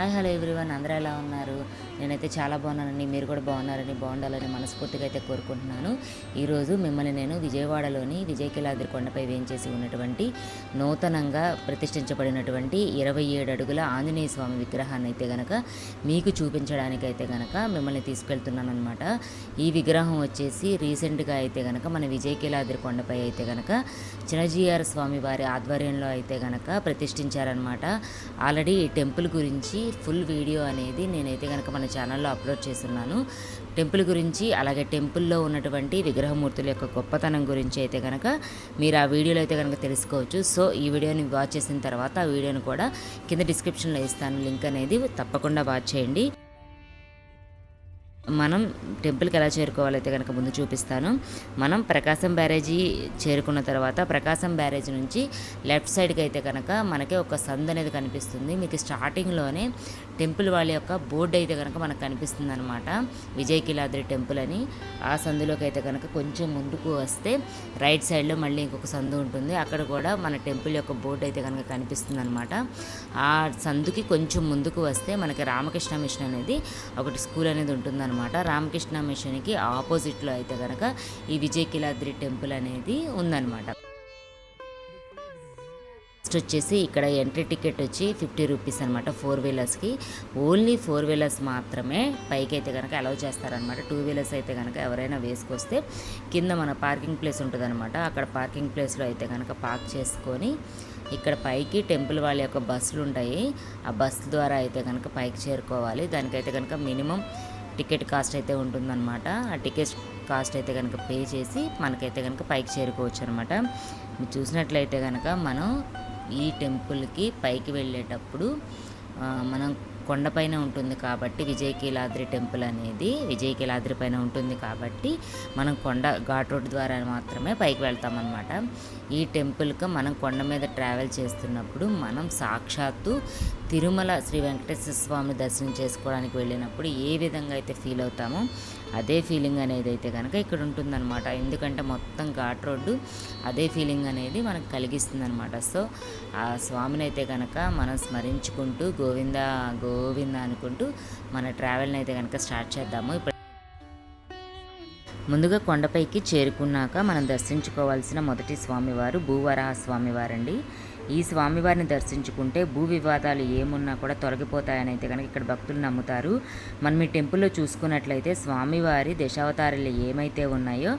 Hi hello everyone, అందరూ ఎలా ఉన్నారు? నేనైతే చాలా బాగున్నానండి. మీరు కూడా బాగున్నారని, బాగుండాలని మనస్ఫూర్తిగా అయితే కోరుకుంటున్నాను. ఈరోజు మిమ్మల్ని నేను విజయవాడలోని విజయకిలాద్రి కొండపై వేయించేసి ఉన్నటువంటి నూతనంగా ప్రతిష్ఠించబడినటువంటి 27 అడుగుల ఆంజనేయ స్వామి విగ్రహాన్ని అయితే గనక మీకు చూపించడానికైతే గనక మిమ్మల్ని తీసుకెళ్తున్నాను అనమాట. ఈ విగ్రహం వచ్చేసి రీసెంట్గా అయితే గనక మన విజయకిలాద్రి కొండపై అయితే గనక చినజీఆర్ స్వామి వారి ఆధ్వర్యంలో అయితే గనక ప్రతిష్ఠించారనమాట. ఆల్రెడీ ఈ టెంపుల్ గురించి ఫుల్ వీడియో అనేది నేనైతే కనుక మన ఛానల్లో అప్లోడ్ చేస్తున్నాను. టెంపుల్ గురించి, అలాగే టెంపుల్లో ఉన్నటువంటి విగ్రహమూర్తుల యొక్క గొప్పతనం గురించి అయితే కనుక మీరు ఆ వీడియోలో అయితే కనుక తెలుసుకోవచ్చు. సో ఈ వీడియోని వాచ్ చేసిన తర్వాత ఆ వీడియోని కూడా కింద డిస్క్రిప్షన్లో ఇస్తాను, లింక్ అనేది తప్పకుండా వాచ్ చేయండి. మనం టెంపుల్కి ఎలా చేరుకోవాలైతే కనుక ముందు చూపిస్తాను. మనం ప్రకాశం బ్యారేజీ చేరుకున్న తర్వాత ప్రకాశం బ్యారేజీ నుంచి లెఫ్ట్ సైడ్కి అయితే కనుక మనకి ఒక సందు అనేది కనిపిస్తుంది. మీకు స్టార్టింగ్లోనే టెంపుల్ వాళ్ళ యొక్క బోర్డు అయితే కనుక మనకు కనిపిస్తుంది అనమాట, విజయకిలాద్రి టెంపుల్ అని. ఆ సందులోకి అయితే కనుక కొంచెం ముందుకు వస్తే రైట్ సైడ్లో మళ్ళీ ఇంకొక సందు ఉంటుంది. అక్కడ కూడా మన టెంపుల్ యొక్క బోర్డు అయితే కనుక కనిపిస్తుంది అనమాట. ఆ సందుకి కొంచెం ముందుకు వస్తే మనకి రామకృష్ణ మిషన్ అనేది ఒకటి స్కూల్ అనేది ఉంటుంది అనమాట. రామకృష్ణ మిషన్కి ఆపోజిట్లో అయితే కనుక ఈ విజయకిలాద్రి టెంపుల్ అనేది ఉందన్నమాట. నెక్స్ట్ వచ్చేసి ఇక్కడ ఎంట్రీ టికెట్ వచ్చి 50 రూపీస్ అనమాట 4 వీలర్స్కి. ఓన్లీ 4 వీలర్స్ మాత్రమే పైకి అయితే కనుక అలౌ చేస్తారనమాట. 2 వీలర్స్ అయితే కనుక ఎవరైనా వేసుకొస్తే కింద మన పార్కింగ్ ప్లేస్ ఉంటుందన్నమాట. అక్కడ పార్కింగ్ ప్లేస్లో అయితే కనుక పార్క్ చేసుకొని ఇక్కడ పైకి టెంపుల్ వాళ్ళ యొక్క బస్సులు ఉంటాయి. ఆ బస్సు ద్వారా అయితే కనుక పైకి చేరుకోవాలి. దానికైతే కనుక మినిమం టికెట్ కాస్ట్ అయితే ఉంటుందన్నమాట. ఆ టికెట్ కాస్ట్ అయితే కనుక పే చేసి మనకైతే కనుక పైకి చేరుకోవచ్చు అనమాట. మీరు చూసినట్లయితే కనుక మనం ఈ టెంపుల్కి పైకి వెళ్ళేటప్పుడు మనం కొండపైన ఉంటుంది కాబట్టి విజయకిలాద్రి టెంపుల్ అనేది విజయకిలాద్రి పైన ఉంటుంది కాబట్టి మనం కొండ ఘాట్ రోడ్ ద్వారా మాత్రమే పైకి వెళ్తామన్నమాట. ఈ టెంపుల్కి మనం కొండ మీద ట్రావెల్ చేస్తున్నప్పుడు మనం సాక్షాత్తు తిరుమల శ్రీ వెంకటేశ్వర స్వామిని దర్శనం చేసుకోవడానికి వెళ్ళినప్పుడు ఏ విధంగా అయితే ఫీల్ అవుతామో అదే ఫీలింగ్ అనేది అయితే కనుక ఇక్కడ ఉంటుందన్నమాట. ఎందుకంటే మొత్తం ఘాట్ రోడ్డు అదే ఫీలింగ్ అనేది మనకు కలిగిస్తుంది అనమాట. సో ఆ స్వామిని అయితే కనుక మనం స్మరించుకుంటూ గోవింద గోవింద అనుకుంటూ మన ట్రావెల్ని అయితే కనుక స్టార్ట్ చేద్దాము. ఇప్పుడు ముందుగా కొండపైకి చేరుకున్నాక మనం దర్శించుకోవాల్సిన మొదటి స్వామివారు భూవరాహ స్వామివారండి. ఈ స్వామివారిని దర్శించుకుంటే భూ వివాదాలు ఏమున్నా కూడా తొలగిపోతాయని అయితే కనుక ఇక్కడ భక్తులు నమ్ముతారు. మనం ఈ టెంపుల్లో చూసుకున్నట్లయితే స్వామివారి దశావతారాలు ఏమైతే ఉన్నాయో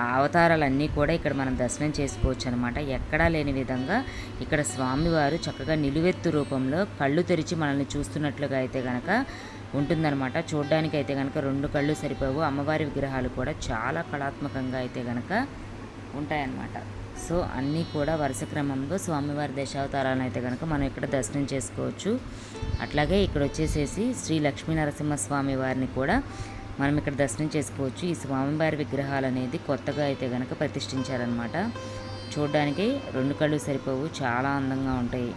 ఆ అవతారాలన్నీ కూడా ఇక్కడ మనం దర్శనం చేసుకోవచ్చు అనమాట. ఎక్కడా లేని విధంగా ఇక్కడ స్వామివారు చక్కగా నిలువెత్తు రూపంలో కళ్ళు తెరిచి మనల్ని చూస్తున్నట్లుగా అయితే కనుక ఉంటుందన్నమాట. చూడడానికి అయితే కనుక 2 కళ్ళు సరిపోవు. అమ్మవారి విగ్రహాలు కూడా చాలా కళాత్మకంగా అయితే కనుక ఉంటాయన్నమాట. సో అన్నీ కూడా వరుస క్రమంలో స్వామివారి దశావతారాలను అయితే కనుక మనం ఇక్కడ దర్శనం చేసుకోవచ్చు. అట్లాగే ఇక్కడ వచ్చేసేసి శ్రీ లక్ష్మీ నరసింహస్వామి వారిని కూడా మనం ఇక్కడ దర్శనం చేసుకోవచ్చు. ఈ స్వామివారి విగ్రహాలు అనేది కొత్తగా అయితే కనుక ప్రతిష్ఠించారనమాట. చూడడానికి 2 కళ్ళు సరిపోవు, చాలా అందంగా ఉంటాయి.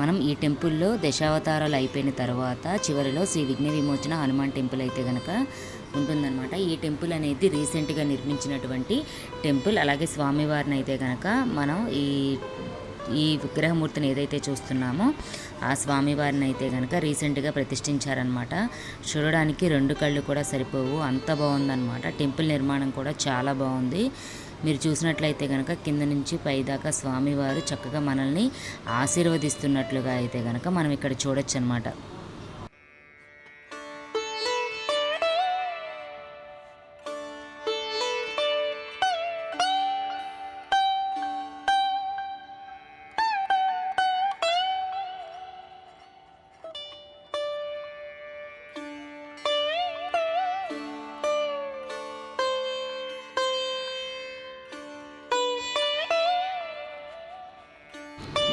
మనం ఈ టెంపుల్లో దశావతారాలు అయిపోయిన తర్వాత చివరిలో శ్రీ విఘ్న విమోచన హనుమాన్ టెంపుల్ అయితే కనుక ఉంటుందన్నమాట. ఈ టెంపుల్ అనేది రీసెంట్గా నిర్మించినటువంటి టెంపుల్. అలాగే స్వామివారిని అయితే కనుక మనం ఈ విగ్రహమూర్తిని ఏదైతే చూస్తున్నామో ఆ స్వామివారిని అయితే కనుక రీసెంట్గా ప్రతిష్ఠించారనమాట. చూడడానికి 2 కళ్ళు కూడా సరిపోవు, అంత బాగుందన్నమాట. టెంపుల్ నిర్మాణం కూడా చాలా బాగుంది. మీరు చూసినట్లయితే కనుక కింద నుంచి పైదాకా స్వామివారు చక్కగా మనల్ని ఆశీర్వదిస్తున్నట్లుగా అయితే కనుక మనం ఇక్కడ చూడొచ్చు అనమాట.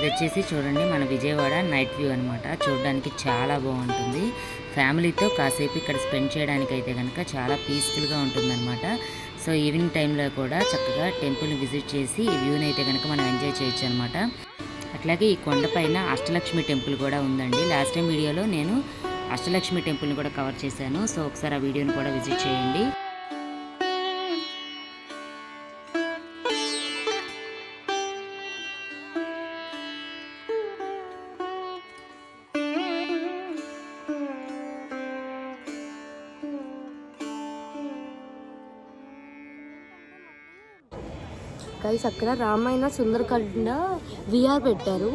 ఇది వచ్చేసి చూడండి మన విజయవాడ నైట్ వ్యూ అనమాట. చూడడానికి చాలా బాగుంటుంది. ఫ్యామిలీతో కాసేపు ఇక్కడ స్పెండ్ చేయడానికి అయితే కనుక చాలా పీస్ఫుల్గా ఉంటుందన్నమాట. సో ఈవినింగ్ టైంలో కూడా చక్కగా టెంపుల్ని విజిట్ చేసి ఈ వ్యూని అయితే కనుక మనం ఎంజాయ్ చేయొచ్చు అనమాట. అట్లాగే ఈ కొండపైన అష్టలక్ష్మి టెంపుల్ కూడా ఉందండి. లాస్ట్ టైం వీడియోలో నేను అష్టలక్ష్మి టెంపుల్ని కూడా కవర్ చేశాను. సో ఒకసారి ఆ వీడియోని కూడా విజిట్ చేయండి. గైస్ అక్కడ రామాయణ సుందరకాండ విఆర్ పెట్టారు.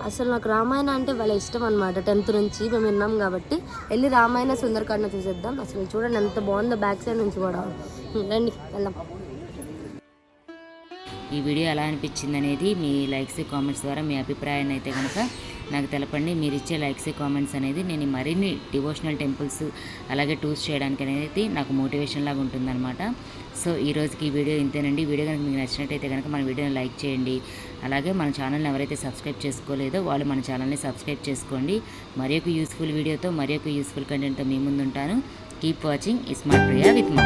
అసలు నాకు రామాయణ అంటే వాళ్ళ ఇష్టం అనమాట. 10th నుంచి మేము విన్నాం కాబట్టి వెళ్ళి రామాయణ సుందరకాండ చూసేద్దాం. అసలు చూడండి ఎంత బాగుందో బ్యాక్ సైడ్ నుంచి కూడా. రండి వెళ్దాం. ఈ వీడియో ఎలా అనిపించింది అనేది మీ లైక్స్ కామెంట్స్ ద్వారా మీ అభిప్రాయాన్ని అయితే కనుక నాకు తెలపండి. మీరు ఇచ్చే లైక్స్ కామెంట్స్ అనేది నేను మరిన్ని డివోషనల్ టెంపుల్స్ అలాగే టూర్స్ చేయడానికి అనేది నాకు మోటివేషన్ లాగా ఉంటుందన్నమాట. సో ఈ రోజుకి ఈ వీడియో ఇంతేనండి. ఈ వీడియో కనుక మీకు నచ్చినట్టయితే కనుక మన వీడియోని లైక్ చేయండి. అలాగే మన ఛానల్ని ఎవరైతే సబ్స్క్రైబ్ చేసుకోలేదో వాళ్ళు మన ఛానల్ని సబ్స్క్రైబ్ చేసుకోండి. మరి ఒక యూస్ఫుల్ వీడియోతో మరి ఒక యూస్ఫుల్ కంటెంట్తో మీ ముందు ఉంటాను. Keep watching smart Priya with మా.